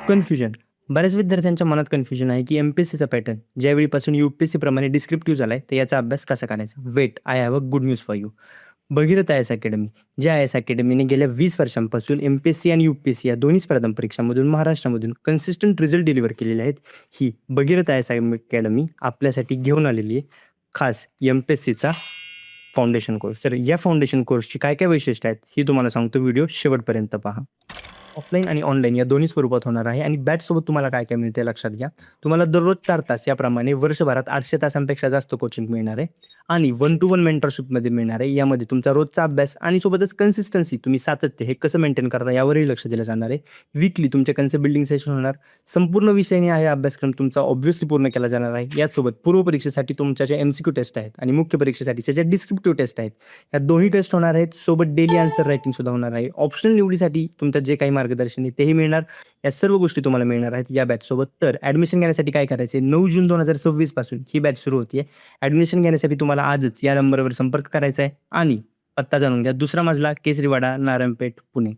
Confusion. बऱ्याच विद्यार्थ्यांच्या मनात कन्फ्युजन आहे, की एम-पी-एस-सीचा पॅटर्न ज्यावेळीपासून यू-पी-एस-सी प्रमाणे डिस्क्रिप्टिव्ह झालाय, तर याचा अभ्यास कसा करायचा? Wait, I have a good news for you. Bhagirath IAS academy. ज्या आय-एस अकॅडमीने गेल्या 20 वर्षांपासून एम-पी-एस-सी आणि यू-पी-एस-सी या दोन्ही स्पर्धा परीक्षांमधून महाराष्ट्रामधून कन्सिस्टंट रिझल्ट डिलिव्हर केलेले आहेत. ही भगीरथ आय-एस अकॅडमी आपल्यासाठी घेऊन आलेली आहे खास एम-पी-एस-सीचा फाउंडेशन कोर्स. तर या फाउंडेशन कोर्सची काय-काय वैशिष्ट्ये आहेत, ही तुम्हाला सांगतो. व्हिडिओ शेवटपर्यंत पहा. ऑफलाईन आणि ऑनलाईन या दोन्ही स्वरूपात होणार आहे आणि बॅचसोबत तुम्हाला काय-काय मिळते लक्षात घ्या. तुम्हाला दररोज 4 तास याप्रमाणे वर्षभरात 800 तासांपेक्षा जास्त कोचिंग मिळणार आहे आणि वन टू वन मेंटरशिपमध्ये मिळणार आहे. यामध्ये तुमचा रोजचा अभ्यास आणि सोबतच कन्सिस्टन्सी, तुम्ही सातत्य हे कसं मेंटेन करता यावरही लक्ष दिलं जाणार आहे. वीकली तुमचे कन्सेप्ट बिल्डिंग सेशन होणार. संपूर्ण विषयाने हा अभ्यासक्रम तुमचा ऑब्व्हियसली पूर्ण केला जाणार आहे. याचसोबत पूर्व परीक्षेसाठी तुमच्या ज्या एम-सी-क्यू टेस्ट आहेत आणि मुख्य परीक्षेसाठीच्या ज्या डिस्क्रिप्टिव्ह टेस्ट आहेत, या दोन्ही टेस्ट होणार आहेत. सोबत डेली आन्सर रायटिंग सुद्धा होणार आहे. ऑप्शनल निवडीसाठी तुमचं जे काही मार्गदर्शन आहे तेही मिळणार. या सर्व गोष्टी तुम्हाला मिळणार आहेत या बॅचसोबत. तर ॲडमिशन घेण्यासाठी काय करायचं आहे? 9 जून 2026 पासून ही बॅच सुरू होतीये. ॲडमिशन घेण्यासाठी तुम्हाला आजच या नंबरवर संपर्क करायचा आहे आणि पत्ता जाणून घ्या. दुसरा मजला, केसरीवाडा, नारायणपेठ, पुणे.